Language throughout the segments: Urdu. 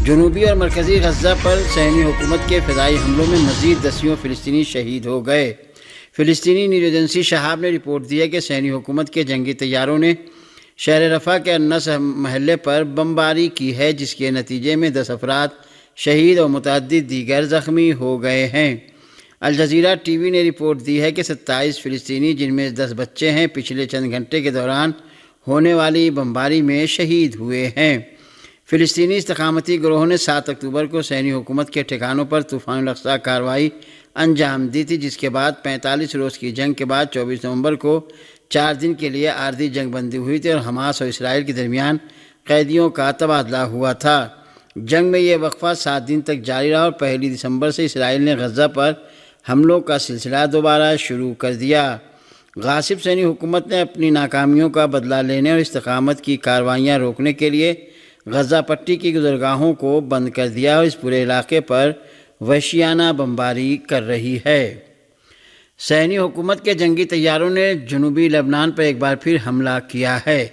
جنوبی اور مرکزی غزہ پر صہیونی حکومت کے فضائی حملوں میں مزید 10 فلسطینی شہید ہو گئے۔ فلسطینی نیوز ایجنسی شہاب نے رپورٹ دی ہے کہ صہیونی حکومت کے جنگی طیاروں نے شہر رفح کے النص محلے پر بمباری کی ہے، جس کے نتیجے میں 10 افراد شہید اور متعدد دیگر زخمی ہو گئے ہیں۔ الجزیرہ ٹی وی نے رپورٹ دی ہے کہ 27 فلسطینی، جن میں 10 بچے ہیں، پچھلے چند گھنٹے کے دوران ہونے والی بمباری میں شہید ہوئے ہیں۔ فلسطینی استقامتی گروہ نے 7 اکتوبر کو صہیونی حکومت کے ٹھکانوں پر طوفان الاقصی کارروائی انجام دی تھی، جس کے بعد 45 روز کی جنگ کے بعد 24 نومبر کو 4 دن کے لیے عارضی جنگ بندی ہوئی تھی اور حماس اور اسرائیل کے درمیان قیدیوں کا تبادلہ ہوا تھا۔ جنگ میں یہ وقفہ 7 دن تک جاری رہا اور 1 دسمبر سے اسرائیل نے غزہ پر حملوں کا سلسلہ دوبارہ شروع کر دیا۔ غاصب صہیونی حکومت نے اپنی ناکامیوں کا بدلہ لینے اور استقامت کی کارروائیاں روکنے کے لیے غزہ پٹی کی گزرگاہوں کو بند کر دیا اور اس پورے علاقے پر وحشیانہ بمباری کر رہی ہے۔ صہیونی حکومت کے جنگی طیاروں نے جنوبی لبنان پر ایک بار پھر حملہ کیا ہے۔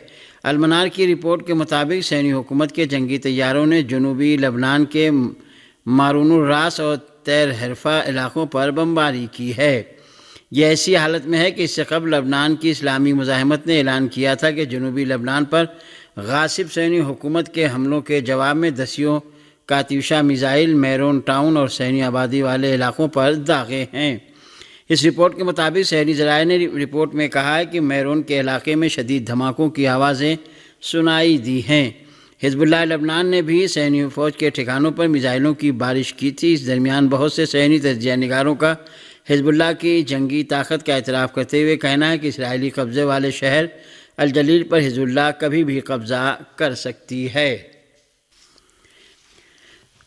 المنار کی رپورٹ کے مطابق صہیونی حکومت کے جنگی طیاروں نے جنوبی لبنان کے مارون الراس اور تیر حرفہ علاقوں پر بمباری کی ہے۔ یہ ایسی حالت میں ہے کہ اس سے قبل لبنان کی اسلامی مزاحمت نے اعلان کیا تھا کہ جنوبی لبنان پر غاصب صہیونی حکومت کے حملوں کے جواب میں 10 کاتیوشا میزائل میرون ٹاؤن اور صہیونی آبادی والے علاقوں پر داغے ہیں۔ اس رپورٹ کے مطابق صہیونی ذرائع نے رپورٹ میں کہا ہے کہ میرون کے علاقے میں شدید دھماکوں کی آوازیں سنائی دی ہیں۔ حزب اللہ لبنان نے بھی صہیونی فوج کے ٹھکانوں پر میزائلوں کی بارش کی تھی۔ اس درمیان بہت سے صہیونی تجزیہ نگاروں کا حزب اللہ کی جنگی طاقت کا اعتراف کرتے ہوئے کہنا ہے کہ اسرائیلی قبضے والے شہر الجلیل پر حزب اللہ کبھی بھی قبضہ کر سکتی ہے۔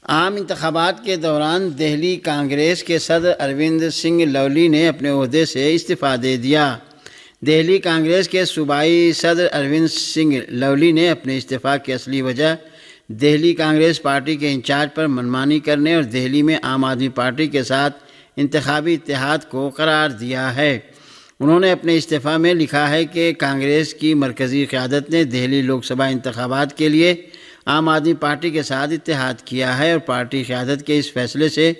عام انتخابات کے دوران دہلی کانگریس کے صدر اروند سنگھ لولی نے اپنے عہدے سے استعفیٰ دے دیا۔ دہلی کانگریس کے صوبائی صدر اروند سنگھ لولی نے اپنے استعفیٰ کی اصلی وجہ دہلی کانگریس پارٹی کے انچارج پر منمانی کرنے اور دہلی میں عام آدمی پارٹی کے ساتھ انتخابی اتحاد کو قرار دیا ہے۔ انہوں نے اپنے استعفیٰ میں لکھا ہے کہ کانگریس کی مرکزی قیادت نے دہلی لوک سبھا انتخابات کے لیے عام آدمی پارٹی کے ساتھ اتحاد کیا ہے اور پارٹی قیادت کے اس فیصلے سے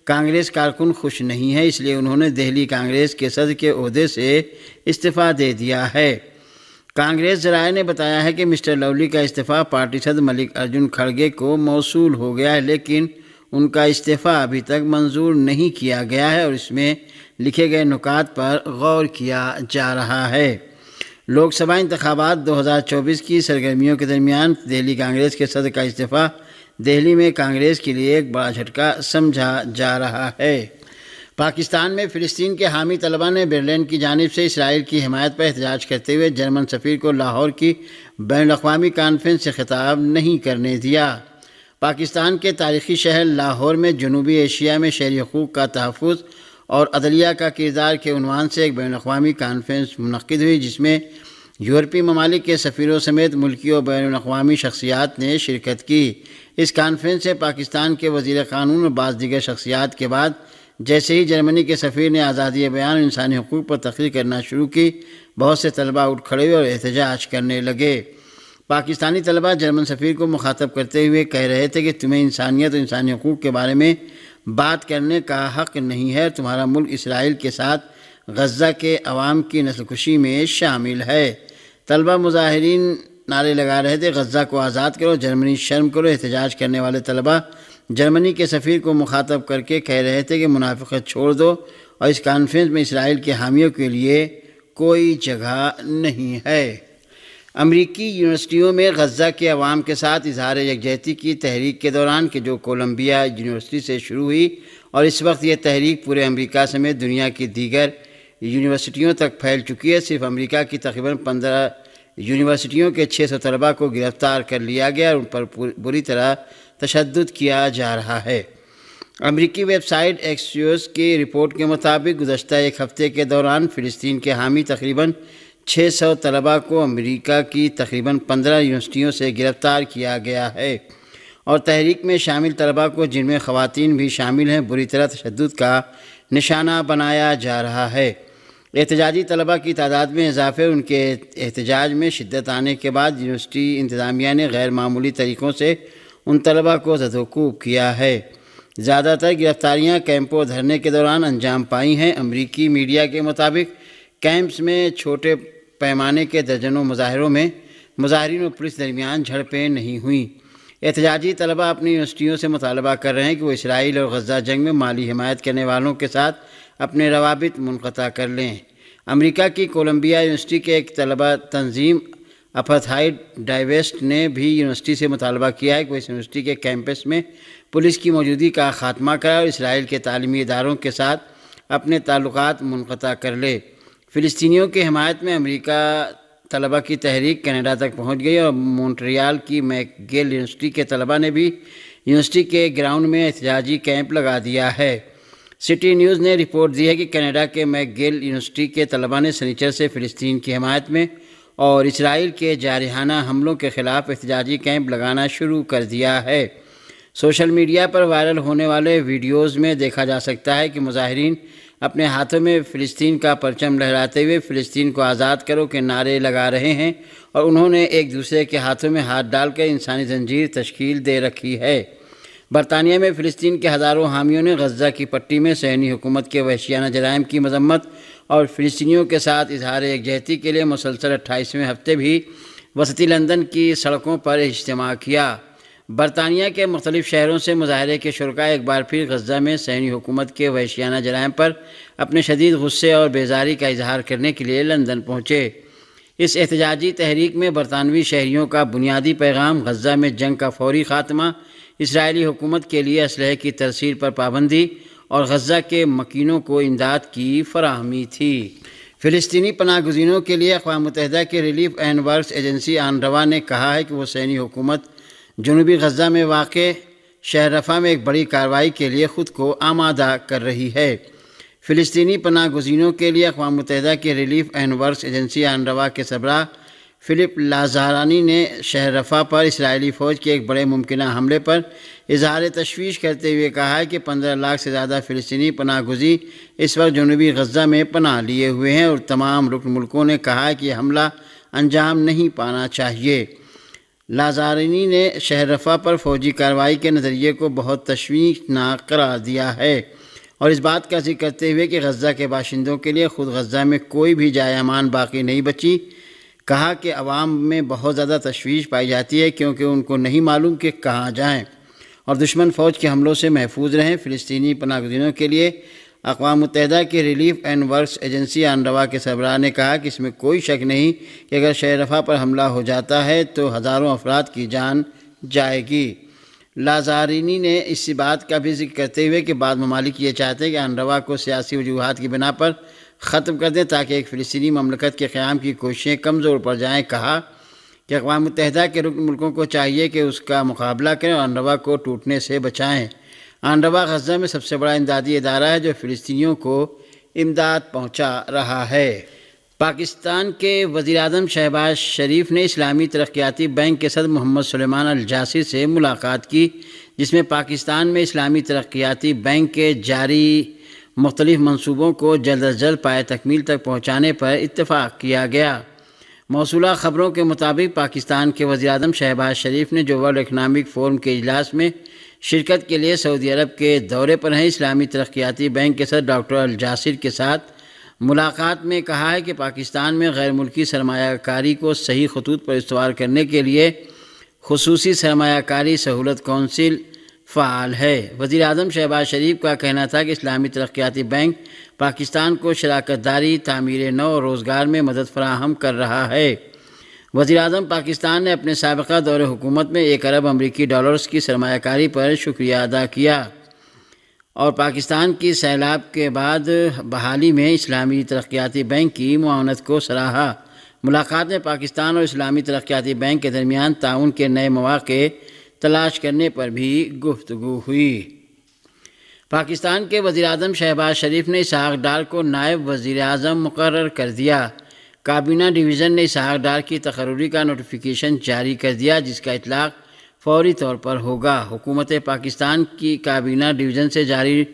کانگریس کارکن خوش نہیں ہے، اس لیے انہوں نے دہلی کانگریس کے صدر کے عہدے سے استعفیٰ دے دیا ہے۔ کانگریس ذرائع نے بتایا ہے کہ مسٹر لولی کا استعفیٰ پارٹی صدر ملک ارجن کھڑگے کو موصول ہو گیا ہے، لیکن ان کا استعفیٰ ابھی تک منظور نہیں کیا گیا ہے اور اس میں لکھے گئے نکات پر غور کیا جا رہا ہے۔ لوک سبھا انتخابات 2024 کی سرگرمیوں کے درمیان دہلی کانگریس کے صدر کا استعفیٰ دہلی میں کانگریس کے لیے ایک بڑا جھٹکا سمجھا جا رہا ہے۔ پاکستان میں فلسطین کے حامی طلبہ نے برلن کی جانب سے اسرائیل کی حمایت پر احتجاج کرتے ہوئے جرمن سفیر کو لاہور کی بین الاقوامی کانفرنس سے خطاب نہیں کرنے دیا۔ پاکستان کے تاریخی شہر لاہور میں جنوبی ایشیا میں شہری حقوق کا تحفظ اور عدلیہ کا کردار کے عنوان سے ایک بین الاقوامی کانفرنس منعقد ہوئی، جس میں یورپی ممالک کے سفیروں سمیت ملکی اور بین الاقوامی شخصیات نے شرکت کی۔ اس کانفرنس سے پاکستان کے وزیر قانون اور بعض دیگر شخصیات کے بعد جیسے ہی جرمنی کے سفیر نے آزادی بیان اور انسانی حقوق پر تقریر کرنا شروع کی، بہت سے طلبہ اٹھ کھڑے ہوئے اور احتجاج کرنے لگے۔ پاکستانی طلبہ جرمن سفیر کو مخاطب کرتے ہوئے کہہ رہے تھے کہ تمہیں انسانیت اور انسانی حقوق کے بارے میں بات کرنے کا حق نہیں ہے، تمہارا ملک اسرائیل کے ساتھ غزہ کے عوام کی نسل کشی میں شامل ہے۔ طلبہ مظاہرین نعرے لگا رہے تھے، غزہ کو آزاد کرو، جرمنی شرم کرو۔ احتجاج کرنے والے طلبہ جرمنی کے سفیر کو مخاطب کر کے کہہ رہے تھے کہ منافقت چھوڑ دو اور اس کانفرنس میں اسرائیل کے حامیوں کے لیے کوئی جگہ نہیں ہے۔ امریکی یونیورسٹیوں میں غزہ کے عوام کے ساتھ اظہار یکجہتی کی تحریک کے دوران کہ جو کولمبیا یونیورسٹی سے شروع ہوئی اور اس وقت یہ تحریک پورے امریکہ سمیت دنیا کی دیگر یونیورسٹیوں تک پھیل چکی ہے، صرف امریکہ کی تقریباً 15 یونیورسٹیوں کے 600 طلباء کو گرفتار کر لیا گیا اور ان پر بری طرح تشدد کیا جا رہا ہے۔ امریکی ویب سائٹ ایکسیوس کی رپورٹ کے مطابق گزشتہ ایک ہفتے کے دوران فلسطین کے حامی تقریباً 600 طلباء کو امریکہ کی تقریباً 15 یونیورسٹیوں سے گرفتار کیا گیا ہے اور تحریک میں شامل طلباء کو، جن میں خواتین بھی شامل ہیں، بری طرح تشدد کا نشانہ بنایا جا رہا ہے۔ احتجاجی طلباء کی تعداد میں اضافے، ان کے احتجاج میں شدت آنے کے بعد یونیورسٹی انتظامیہ نے غیر معمولی طریقوں سے ان طلباء کو زدوکوب کیا ہے۔ زیادہ تر گرفتاریاں کیمپوں دھرنے کے دوران انجام پائی ہیں۔ امریکی میڈیا کے مطابق کیمپس میں چھوٹے پیمانے کے درجنوں مظاہروں میں مظاہرین اور پولیس درمیان جھڑپیں نہیں ہوئیں۔ احتجاجی طلباء اپنی یونیورسٹیوں سے مطالبہ کر رہے ہیں کہ وہ اسرائیل اور غزہ جنگ میں مالی حمایت کرنے والوں کے ساتھ اپنے روابط منقطع کر لیں۔ امریکہ کی کولمبیا یونیورسٹی کے ایک طلباء تنظیم اپارتھائڈ ڈائیویسٹ نے بھی یونیورسٹی سے مطالبہ کیا ہے کہ وہ اس یونیورسٹی کے کیمپس میں پولیس کی موجودگی کا خاتمہ کرے اور اسرائیل کے تعلیمی اداروں کے ساتھ اپنے تعلقات منقطع کر لے۔ فلسطینیوں کی حمایت میں امریکہ طلباء کی تحریک کینیڈا تک پہنچ گئی اور مونٹریال کی میکگل یونیورسٹی کے طلباء نے بھی یونیورسٹی کے گراؤنڈ میں احتجاجی کیمپ لگا دیا ہے۔ سٹی نیوز نے رپورٹ دی ہے کہ کینیڈا کے میکگل یونیورسٹی کے طلباء نے سنیچر سے فلسطین کی حمایت میں اور اسرائیل کے جارحانہ حملوں کے خلاف احتجاجی کیمپ لگانا شروع کر دیا ہے۔ سوشل میڈیا پر وائرل ہونے والے ویڈیوز میں دیکھا جا سکتا ہے کہ مظاہرین اپنے ہاتھوں میں فلسطین کا پرچم لہراتے ہوئے فلسطین کو آزاد کرو کے نعرے لگا رہے ہیں اور انہوں نے ایک دوسرے کے ہاتھوں میں ہاتھ ڈال کر انسانی زنجیر تشکیل دے رکھی ہے۔ برطانیہ میں فلسطین کے ہزاروں حامیوں نے غزہ کی پٹی میں صہیونی حکومت کے وحشیانہ جرائم کی مذمت اور فلسطینیوں کے ساتھ اظہار یکجہتی کے لیے مسلسل 28ویں ہفتے بھی وسطی لندن کی سڑکوں پر اجتماع کیا۔ برطانیہ کے مختلف شہروں سے مظاہرے کے شرکاء ایک بار پھر غزہ میں صہیونی حکومت کے وحشیانہ جرائم پر اپنے شدید غصے اور بیزاری کا اظہار کرنے کے لیے لندن پہنچے۔ اس احتجاجی تحریک میں برطانوی شہریوں کا بنیادی پیغام غزہ میں جنگ کا فوری خاتمہ، اسرائیلی حکومت کے لیے اسلحے کی ترسیل پر پابندی اور غزہ کے مکینوں کو امداد کی فراہمی تھی۔ فلسطینی پناہ گزینوں کے لیے اقوام متحدہ کے ریلیف اینڈ ورکس ایجنسی آنروا نے کہا ہے کہ وہ صہیونی حکومت جنوبی غزہ میں واقع شہر رفح میں ایک بڑی کارروائی کے لیے خود کو آمادہ کر رہی ہے۔ فلسطینی پناہ گزینوں کے لیے اقوام متحدہ کے ریلیف اینڈ ورکس ایجنسی آنروا کے سربراہ فلپ لازارانی نے شہر رفح پر اسرائیلی فوج کے ایک بڑے ممکنہ حملے پر اظہار تشویش کرتے ہوئے کہا ہے کہ 15 لاکھ سے زیادہ فلسطینی پناہ گزین اس وقت جنوبی غزہ میں پناہ لیے ہوئے ہیں اور تمام رکن ملکوں نے کہا ہے کہ یہ حملہ انجام نہیں پانا چاہیے۔ لازارانی نے شہر رفح پر فوجی کارروائی کے نظریے کو بہت تشویشناک قرار دیا ہے اور اس بات کا ذکر کرتے ہوئے کہ غزہ کے باشندوں کے لیے خود غزہ میں کوئی بھی جائے امان باقی نہیں بچی، کہا کہ عوام میں بہت زیادہ تشویش پائی جاتی ہے کیونکہ ان کو نہیں معلوم کہ کہاں جائیں اور دشمن فوج کے حملوں سے محفوظ رہیں۔ فلسطینی پناہ گزینوں کے لیے اقوام متحدہ کی ریلیف اینڈ ورکس ایجنسی آنروا کے سربراہ نے کہا کہ اس میں کوئی شک نہیں کہ اگر شہر رفح پر حملہ ہو جاتا ہے تو ہزاروں افراد کی جان جائے گی۔ لازارینی نے اس بات کا بھی ذکر کرتے ہوئے کہ بعض ممالک یہ چاہتے ہیں کہ آنروا کو سیاسی وجوہات کی بنا پر ختم کر دیں تاکہ ایک فلسطینی مملکت کے قیام کی کوششیں کمزور پڑ جائیں، کہا کہ اقوام متحدہ کے رکن ملکوں کو چاہیے کہ اس کا مقابلہ کریں اور آنروا کو ٹوٹنے سے بچائیں۔ آنروا غزہ میں سب سے بڑا امدادی ادارہ ہے جو فلسطینیوں کو امداد پہنچا رہا ہے۔ پاکستان کے وزیر اعظم شہباز شریف نے اسلامی ترقیاتی بینک کے صدر محمد سلیمان الجاسر سے ملاقات کی، جس میں پاکستان میں اسلامی ترقیاتی بینک کے جاری مختلف منصوبوں کو جلد از جلد پائے تکمیل تک پہنچانے پر اتفاق کیا گیا۔ موصولہ خبروں کے مطابق پاکستان کے وزیر اعظم شہباز شریف نے جو ورلڈ اکنامک فورم کے اجلاس میں شرکت کے لیے سعودی عرب کے دورے پر ہیں، اسلامی ترقیاتی بینک کے صدر ڈاکٹر الجاسر کے ساتھ ملاقات میں کہا ہے کہ پاکستان میں غیر ملکی سرمایہ کاری کو صحیح خطوط پر استوار کرنے کے لیے خصوصی سرمایہ کاری سہولت کونسل فعال ہے۔ وزیر اعظم شہباز شریف کا کہنا تھا کہ اسلامی ترقیاتی بینک پاکستان کو شراکت داری، تعمیر نو اور روزگار میں مدد فراہم کر رہا ہے۔ وزیر اعظم پاکستان نے اپنے سابقہ دور حکومت میں 1 ارب امریکی ڈالرز کی سرمایہ کاری پر شکریہ ادا کیا اور پاکستان کی سیلاب کے بعد بحالی میں اسلامی ترقیاتی بینک کی معاونت کو سراہا۔ ملاقات میں پاکستان اور اسلامی ترقیاتی بینک کے درمیان تعاون کے نئے مواقع تلاش کرنے پر بھی گفتگو ہوئی۔ پاکستان کے وزیر اعظم شہباز شریف نے اسحاق ڈار کو نائب وزیر اعظم مقرر کر دیا۔ کابینہ ڈویژن نے اسحاق ڈار کی تقرری کا نوٹیفیکیشن جاری کر دیا، جس کا اطلاق فوری طور پر ہوگا۔ حکومت پاکستان کی کابینہ ڈویژن سے جاری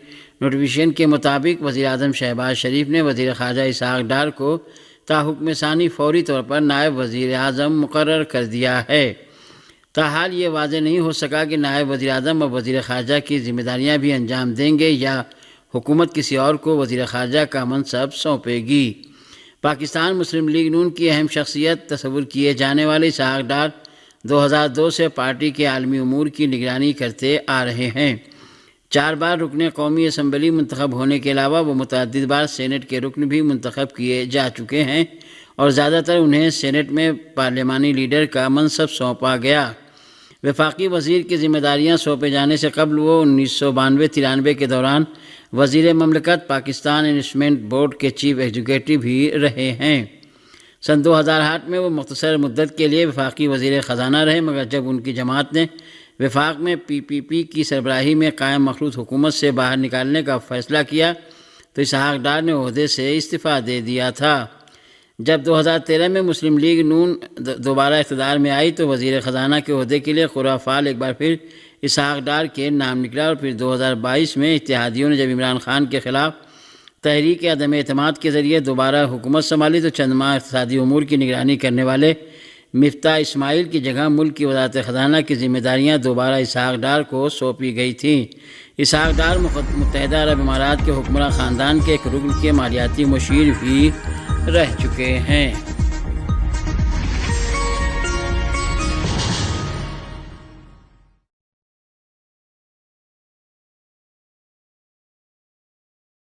نوٹیفیکیشن کے مطابق وزیر اعظم شہباز شریف نے وزیر خارجہ اسحاق ڈار کو تا حکم ثانی فوری طور پر نائب وزیر اعظم مقرر کر دیا ہے۔ تاحال یہ واضح نہیں ہو سکا کہ نائب وزیر اعظم اور وزیر خارجہ کی ذمہ داریاں بھی انجام دیں گے یا حکومت کسی اور کو وزیر خارجہ کا منصب سونپے گی۔ پاکستان مسلم لیگ نون کی اہم شخصیت تصور کیے جانے والے اسحاق ڈار 2002 سے پارٹی کے عالمی امور کی نگرانی کرتے آ رہے ہیں۔ 4 بار رکن قومی اسمبلی منتخب ہونے کے علاوہ وہ متعدد بار سینٹ کے رکن بھی منتخب کیے جا چکے ہیں اور زیادہ تر انہیں سینٹ میں پارلیمانی لیڈر کا منصب سونپا گیا۔ وفاقی وزیر کی ذمہ داریاں سونپے جانے سے قبل وہ 1992-93 کے دوران وزیر مملکت پاکستان انویسٹمنٹ بورڈ کے چیف ایگزیکٹو بھی رہے ہیں۔ سن 2008 میں وہ مختصر مدت کے لیے وفاقی وزیر خزانہ رہے، مگر جب ان کی جماعت نے وفاق میں PPP کی سربراہی میں قائم مخلوط حکومت سے باہر نکالنے کا فیصلہ کیا تو اسحاق ڈار نے عہدے سے استعفیٰ دے دیا تھا۔ جب 2013 میں مسلم لیگ نون دوبارہ اقتدار میں آئی تو وزیر خزانہ کے عہدے کے لیے خرافال ایک بار پھر اسحاق ڈار کے نام نکلا اور پھر 2022 میں اتحادیوں نے جب عمران خان کے خلاف تحریک عدم اعتماد کے ذریعے دوبارہ حکومت سنبھالی تو چند ماہ اقتصادی امور کی نگرانی کرنے والے مفتاح اسماعیل کی جگہ ملک کی وزارت خزانہ کی ذمہ داریاں دوبارہ اسحاق ڈار کو سونپی گئی تھیں۔ اسحاق ڈار متحدہ عرب امارات کے حکمراں خاندان کے ایک رکن کے مالیاتی مشیر بھی رہ چکے ہیں۔